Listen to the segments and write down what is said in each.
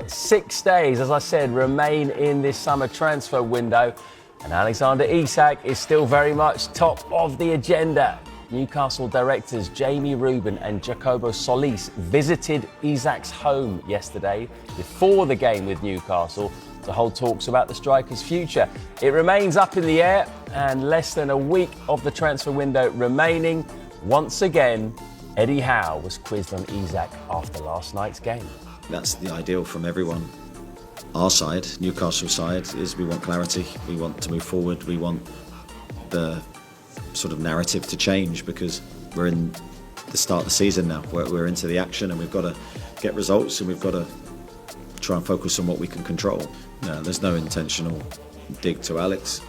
6 days, as I said, remain in this summer transfer window, and Alexander Isak is still very much top of the agenda. Newcastle directors Jamie Rubin and Jacobo Solis visited Isak's home yesterday before the game with Newcastle to hold talks about the striker's future. It remains up in the air, and less than a week of the transfer window remaining. Once again, Eddie Howe was quizzed on Isak after last night's game. That's the ideal from everyone. Our side, Newcastle side, is we want clarity. We want to move forward. We want the sort of narrative to change, because we're in the start of the season now. We're into the action, and we've got to get results, and we've got to try and focus on what we can control. No, there's no intentional dig to Alex,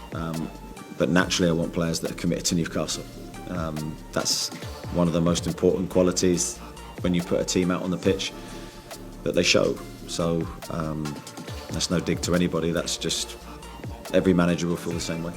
but naturally I want players that are committed to Newcastle. That's one of the most important qualities when you put a team out on the pitch, that they show. So that's no dig to anybody. That's just every manager will feel the same way.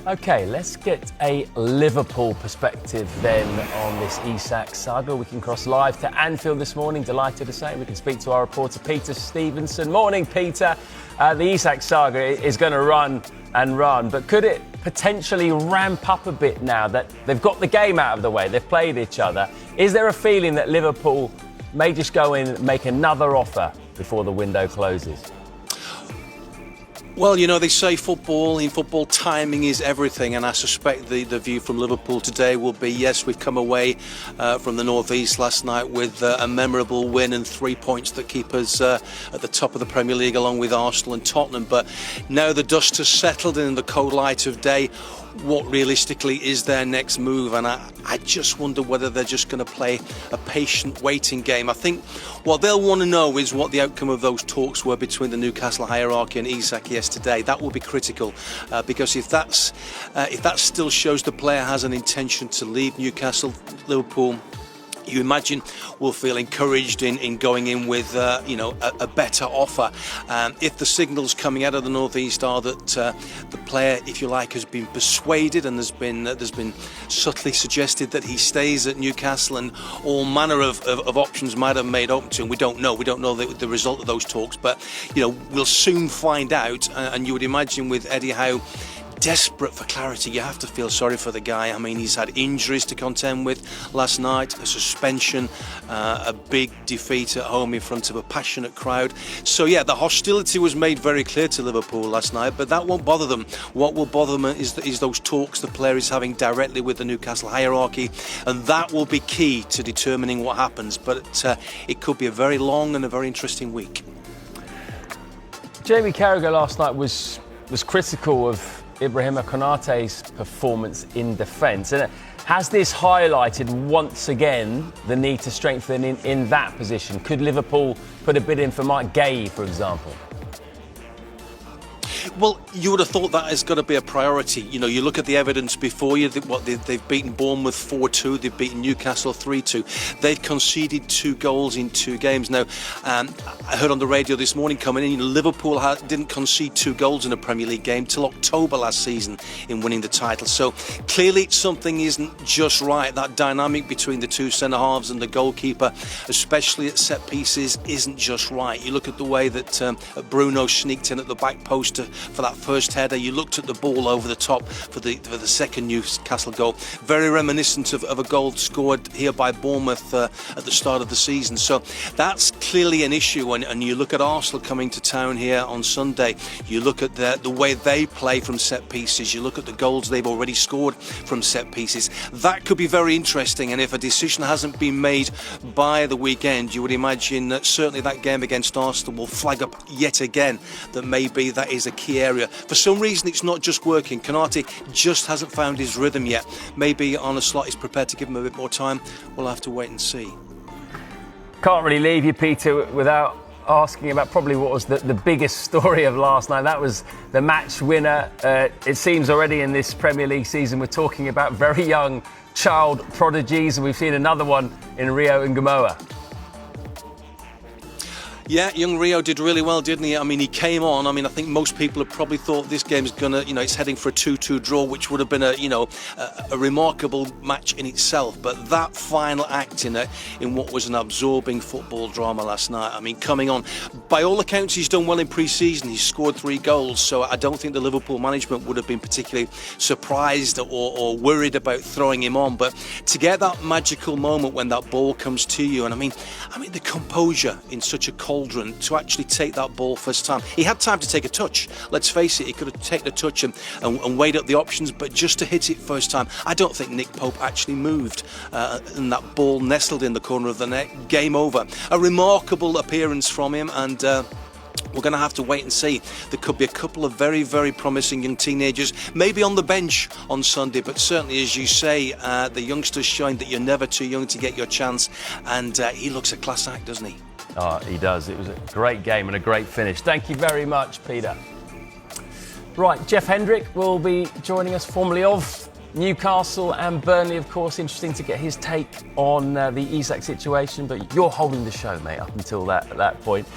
OK, let's get a Liverpool perspective then on this Isak saga. We can cross live to Anfield this morning. Delighted to say we can speak to our reporter Peter Stevenson. Morning, Peter. The Isak saga is going to run and run, but could it potentially ramp up a bit now that they've got the game out of the way, they've played each other? Is there a feeling that Liverpool may just go in and make another offer before the window closes? Well, you know, they say in football, timing is everything, and I suspect the view from Liverpool today will be, yes, we've come away from the North East last night with a memorable win and 3 points that keep us at the top of the Premier League along with Arsenal and Tottenham. But now the dust has settled in the cold light of day, what realistically is their next move? And I just wonder whether they're just going to play a patient waiting game. I think what they'll want to know is what the outcome of those talks were between the Newcastle hierarchy and Isak yesterday. That will be critical, because if that still shows the player has an intention to leave Newcastle, Liverpool, you imagine, will feel encouraged in going in with a better offer. If the signals coming out of the North East are that the player, if you like, has been persuaded, and there's been subtly suggested that he stays at Newcastle, and all manner of options might have made open to him. We don't know the result of those talks, but we'll soon find out. And you would imagine with Eddie Howe desperate for clarity, you have to feel sorry for the guy. I mean, he's had injuries to contend with last night, a suspension, a big defeat at home in front of a passionate crowd. So yeah, the hostility was made very clear to Liverpool last night, but that won't bother them. What will bother them is those talks the player is having directly with the Newcastle hierarchy, and that will be key to determining what happens. But it could be a very long and a very interesting week. Jamie Carragher last night was critical of Ibrahima Konate's performance in defence. And has this highlighted once again the need to strengthen in that position? Could Liverpool put a bid in for Mike Gay, for example? Well, you would have thought that has got to be a priority. You look at the evidence before you. They've beaten Bournemouth 4-2. They've beaten Newcastle 3-2. They've conceded 2 goals in 2 games. Now, I heard on the radio this morning coming in, Liverpool didn't concede 2 goals in a Premier League game till October last season in winning the title. So clearly something isn't just right. That dynamic between the 2 centre-halves and the goalkeeper, especially at set pieces, isn't just right. You look at the way that Bruno sneaked in at the back post for that first header. You looked at the ball over the top for the second Newcastle goal. Very reminiscent of a goal scored here by Bournemouth at the start of the season. So that's clearly an issue. And you look at Arsenal coming to town here on Sunday. You look at the way they play from set pieces. You look at the goals they've already scored from set pieces. That could be very interesting. And if a decision hasn't been made by the weekend, you would imagine that certainly that game against Arsenal will flag up yet again that maybe that is a key area. For some reason, it's not just working. Konate just hasn't found his rhythm yet. Maybe Arne Slot is prepared to give him a bit more time. We'll have to wait and see. Can't really leave you, Peter, without asking about probably what was the biggest story of last night. That was the match winner. It seems already in this Premier League season we're talking about very young child prodigies, and we've seen another one in Rio and Gamoa. Yeah, young Rio did really well, didn't he? I mean, he came on. I mean, I think most people have probably thought this game's gonna, it's heading for a 2-2 draw, which would have been a remarkable match in itself. But that final act in what was an absorbing football drama last night. I mean, coming on, by all accounts, he's done well in pre-season. He's scored 3 goals, so I don't think the Liverpool management would have been particularly surprised or worried about throwing him on. But to get that magical moment when that ball comes to you, and I mean the composure in such a cauldron to actually take that ball first time. He had time to take a touch. Let's face it, he could have taken a touch and weighed up the options, but just to hit it first time, I don't think Nick Pope actually moved, and that ball nestled in the corner of the net. Game over. A remarkable appearance from him, and we're going to have to wait and see. There could be a couple of very, very promising young teenagers, maybe on the bench on Sunday, but certainly, as you say, the youngster's showing that you're never too young to get your chance, and he looks a class act, doesn't he? Oh, he does. It was a great game and a great finish. Thank you very much, Peter. Right, Jeff Hendrick will be joining us, formerly of Newcastle and Burnley, of course. Interesting to get his take on the Isak situation, but you're holding the show, mate, up until that point.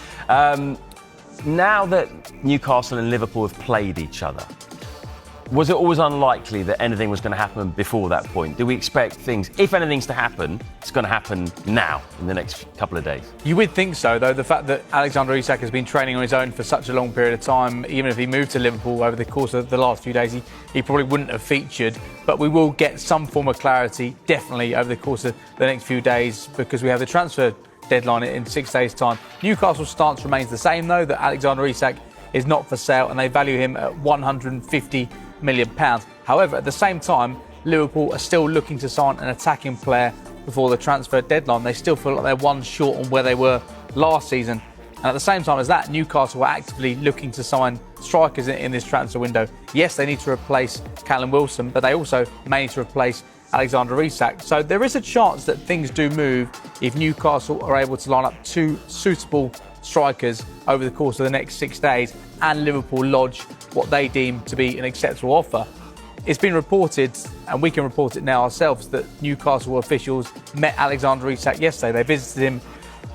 Now that Newcastle and Liverpool have played each other, was it always unlikely that anything was going to happen before that point? Do we expect things, if anything's to happen, it's going to happen now, in the next couple of days? You would think so, though. The fact that Alexander Isak has been training on his own for such a long period of time, even if he moved to Liverpool over the course of the last few days, he probably wouldn't have featured. But we will get some form of clarity, definitely, over the course of the next few days, because we have the transfer deadline in 6 days' time. Newcastle's stance remains the same, though, that Alexander Isak is not for sale, and they value him at £150 million. However, at the same time, Liverpool are still looking to sign an attacking player before the transfer deadline. They still feel like they're one short on where they were last season. And at the same time as that, Newcastle are actively looking to sign strikers in this transfer window. Yes, they need to replace Callum Wilson, but they also may need to replace Alexander Isak. So there is a chance that things do move if Newcastle are able to line up 2 suitable strikers over the course of the next 6 days and Liverpool lodge what they deem to be an acceptable offer. It's been reported, and we can report it now ourselves, that Newcastle officials met Alexander Isak yesterday. They visited him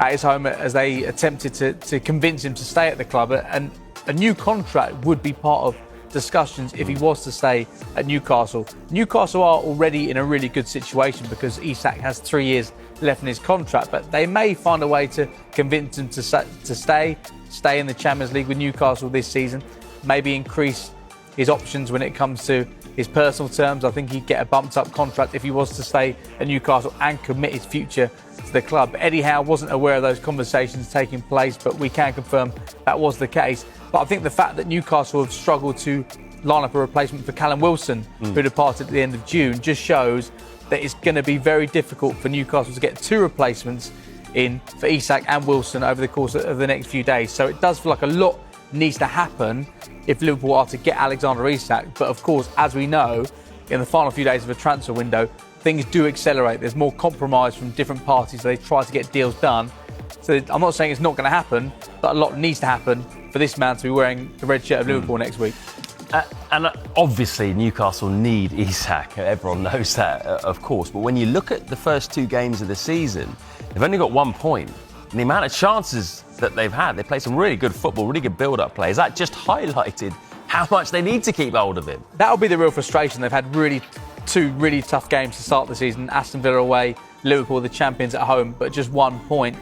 at his home as they attempted to convince him to stay at the club, and a new contract would be part of discussions if he was to stay at Newcastle. Newcastle are already in a really good situation because Isak has 3 years left in his contract, but they may find a way to convince him to stay in the Champions League with Newcastle this season, maybe increase his options when it comes to his personal terms. I think he'd get a bumped up contract if he was to stay at Newcastle and commit his future to the club. But Eddie Howe wasn't aware of those conversations taking place, but we can confirm that was the case. But I think the fact that Newcastle have struggled to line up a replacement for Callum Wilson, who departed at the end of June, just shows that it's going to be very difficult for Newcastle to get 2 replacements in for Isak and Wilson over the course of the next few days. So it does feel like a lot needs to happen if Liverpool are to get Alexander Isak. But of course, as we know, in the final few days of a transfer window, things do accelerate. There's more compromise from different parties. They try to get deals done. So I'm not saying it's not going to happen, but a lot needs to happen for this man to be wearing the red shirt of Liverpool next week. And obviously Newcastle need Isak. Everyone knows that, of course. But when you look at the first 2 games of the season, they've only got 1 point. And the amount of chances that they've had, they play some really good football, really good build-up play. Has that just highlighted how much they need to keep hold of him? That'll be the real frustration. They've had 2 really tough games to start the season. Aston Villa away, Liverpool the champions at home, but just 1 point.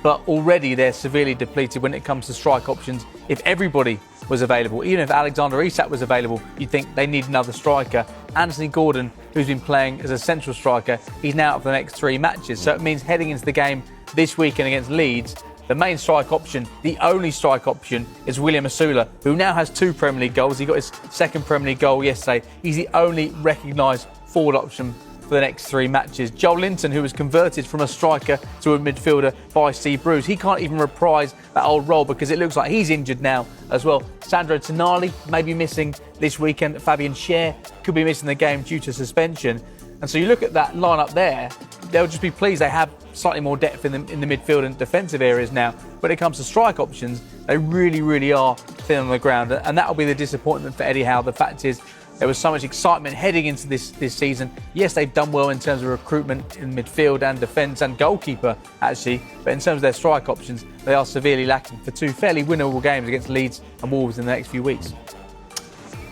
But already they're severely depleted when it comes to strike options. If everybody was available, even if Alexander Isak was available, you'd think they need another striker. Anthony Gordon, who's been playing as a central striker, he's now out for the next 3 matches. So it means heading into the game this weekend against Leeds, the main strike option, the only strike option, is William Asula, who now has 2 Premier League goals. He got his 2nd Premier League goal yesterday. He's the only recognised forward option for the next 3 matches. Joel Linton, who was converted from a striker to a midfielder by Steve Bruce, he can't even reprise that old role because it looks like he's injured now as well. Sandro Tonali may be missing this weekend. Fabian Schär could be missing the game due to suspension. And so you look at that lineup there, they'll just be pleased they have slightly more depth in the midfield and defensive areas now. When it comes to strike options, they really, really are thin on the ground. And that'll be the disappointment for Eddie Howe. The fact is, There was so much excitement heading into this season. Yes, they've done well in terms of recruitment in midfield and defence and goalkeeper, actually. But in terms of their strike options, they are severely lacking for two fairly winnable games against Leeds and Wolves in the next few weeks.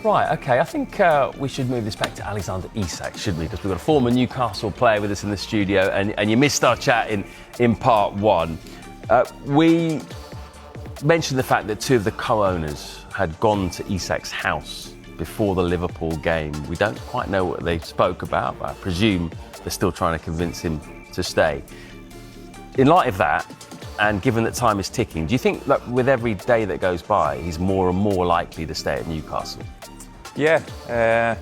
Right, OK, I think we should move this back to Alexander Isak, shouldn't we? Because we've got a former Newcastle player with us in the studio, and you missed our chat in part one. We mentioned the fact that two of the co-owners had gone to Isak's house before the Liverpool game. We don't quite know what they spoke about, but I presume they're still trying to convince him to stay. In light of that, and given that time is ticking, do you think that with every day that goes by, he's more and more likely to stay at Newcastle? Yeah,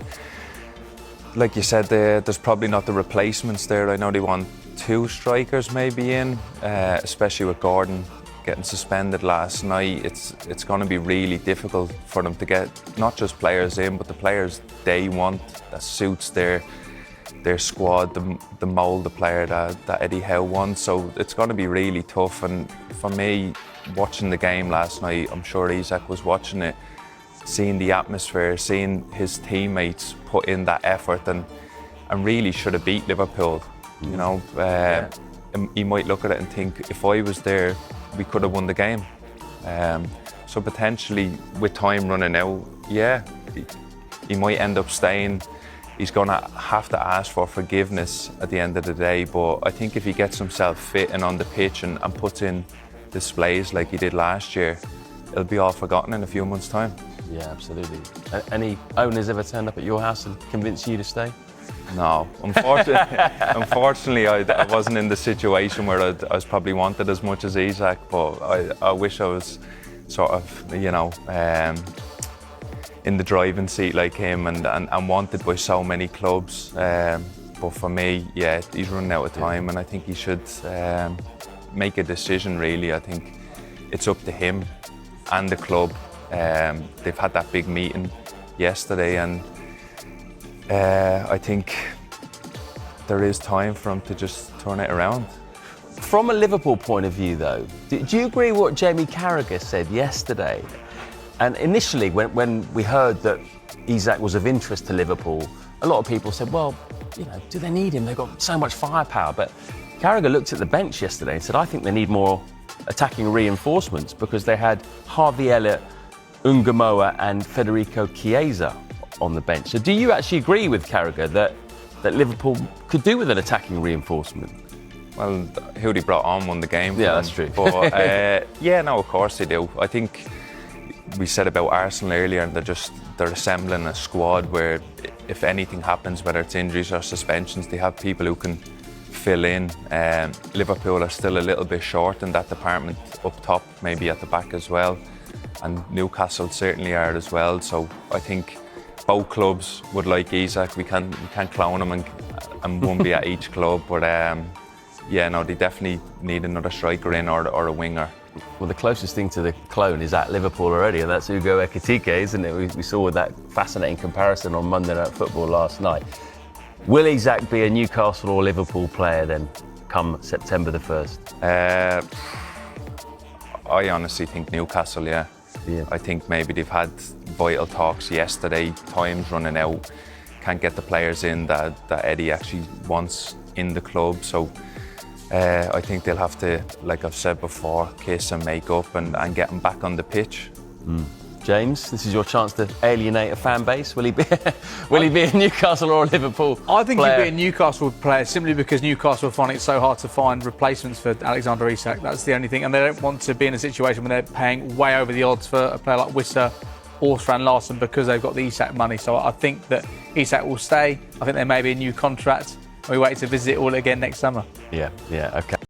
like you said, there's probably not the replacements there. I know they want two strikers maybe in, especially with Gordon getting suspended last night. It's going to be really difficult for them to get not just players in, but the players they want that suits their squad, the mould, the player that Eddie Howe wants. So it's going to be really tough. And for me, watching the game last night, I'm sure Isak was watching it, seeing the atmosphere, seeing his teammates put in that effort and really should have beat Liverpool. You know, he might look at it and think, if I was there, we could have won the game. So potentially, with time running out, yeah, he might end up staying. He's going to have to ask for forgiveness at the end of the day. But I think if he gets himself fit and on the pitch and puts in displays like he did last year, it'll be all forgotten in a few months' time. Yeah, absolutely. Any owners ever turned up at your house and convinced you to stay? No, unfortunately, I wasn't in the situation where I was probably wanted as much as Isak, but I wish I was sort of, you know, in the driving seat like him and wanted by so many clubs. But for me, yeah, he's running out of time, and I think he should make a decision, really. I think it's up to him and the club. They've had that big meeting yesterday, and I think there is time for him to just turn it around. From a Liverpool point of view, though, do you agree what Jamie Carragher said yesterday? And initially, when we heard that Isak was of interest to Liverpool, a lot of people said, well, you know, do they need him? They've got so much firepower. But Carragher looked at the bench yesterday and said, I think they need more attacking reinforcements because they had Harvey Elliott, Ungamoa and Federico Chiesa on the bench. So do you actually agree with Carragher that Liverpool could do with an attacking reinforcement? Well, who they brought on won the game. Yeah, that's true. But yeah, no, of course they do. I think we said about Arsenal earlier, and they're assembling a squad where if anything happens, whether it's injuries or suspensions, they have people who can fill in. Liverpool are still a little bit short in that department up top, maybe at the back as well. And Newcastle certainly are as well. So I think both clubs would like Isak. We can't clone him and one be at each club. But yeah, no, they definitely need another striker in or a winger. Well, the closest thing to the clone is at Liverpool already, and that's Ugo Ekitike, isn't it? We saw that fascinating comparison on Monday Night Football last night. Will Isak be a Newcastle or Liverpool player then, come September the 1st? I honestly think Newcastle, yeah. I think maybe they've had vital talks yesterday, time's running out, can't get the players in that Eddie actually wants in the club. So I think they'll have to, like I've said before, kiss and make up and get him back on the pitch. James, this is your chance to alienate a fan base. Will he be a Newcastle or a Liverpool I think player? he'll be a Newcastle player simply because Newcastle find it so hard to find replacements for Alexander Isak. That's the only thing. And they don't want to be in a situation where they're paying way over the odds for a player like Wissa or Strand Larsen because they've got the Isak money. So I think that Isak will stay. I think there may be a new contract. We wait to visit it all again next summer. Yeah, okay.